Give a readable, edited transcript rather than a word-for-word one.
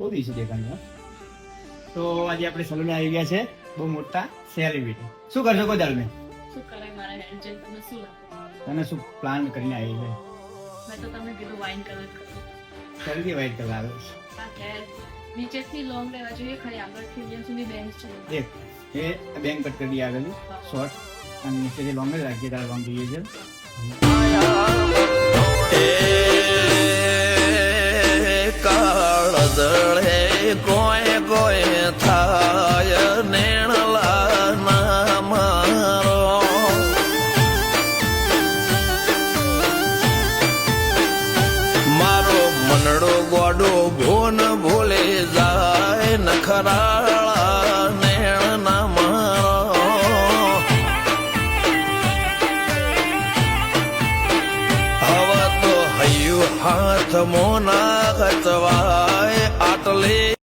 બહુ દિવસે દેખાનું. તો આજે આપણે સલૂને આવી ગયા છે બહુ મોટા સેલિબ્રિટી. શું કરશો કોઈ દાળ મેં શું કરાય મારા હેન્ડજેલ તમે શું લાગો? તને શું પ્લાન કરીને આવી છે? મેં તો તમે કીધું વાઇન કલર કરો. જલ્દી વાઈટ કલર આવે આ હેર નીચેથી લોંગ રહેવા જોઈએ, ખાલી આગળથી અહીંયા સુધી બેન્ચ છે. એક એ બેંક કટ કરી દઈએ આગળ શોર્ટ અને નીચેથી લોંગ જ રાખીએ. તારે લોંગ જોઈએ છે. કાળ જળે કોઈ કોઈ થાય નેણલા ના મારો મારો મનડો ગોડો ભોન ભૂલે જાય નખરાળા નેણ ના મારો હવે તો હૈયું હાથ મોના ખચવાય આટલે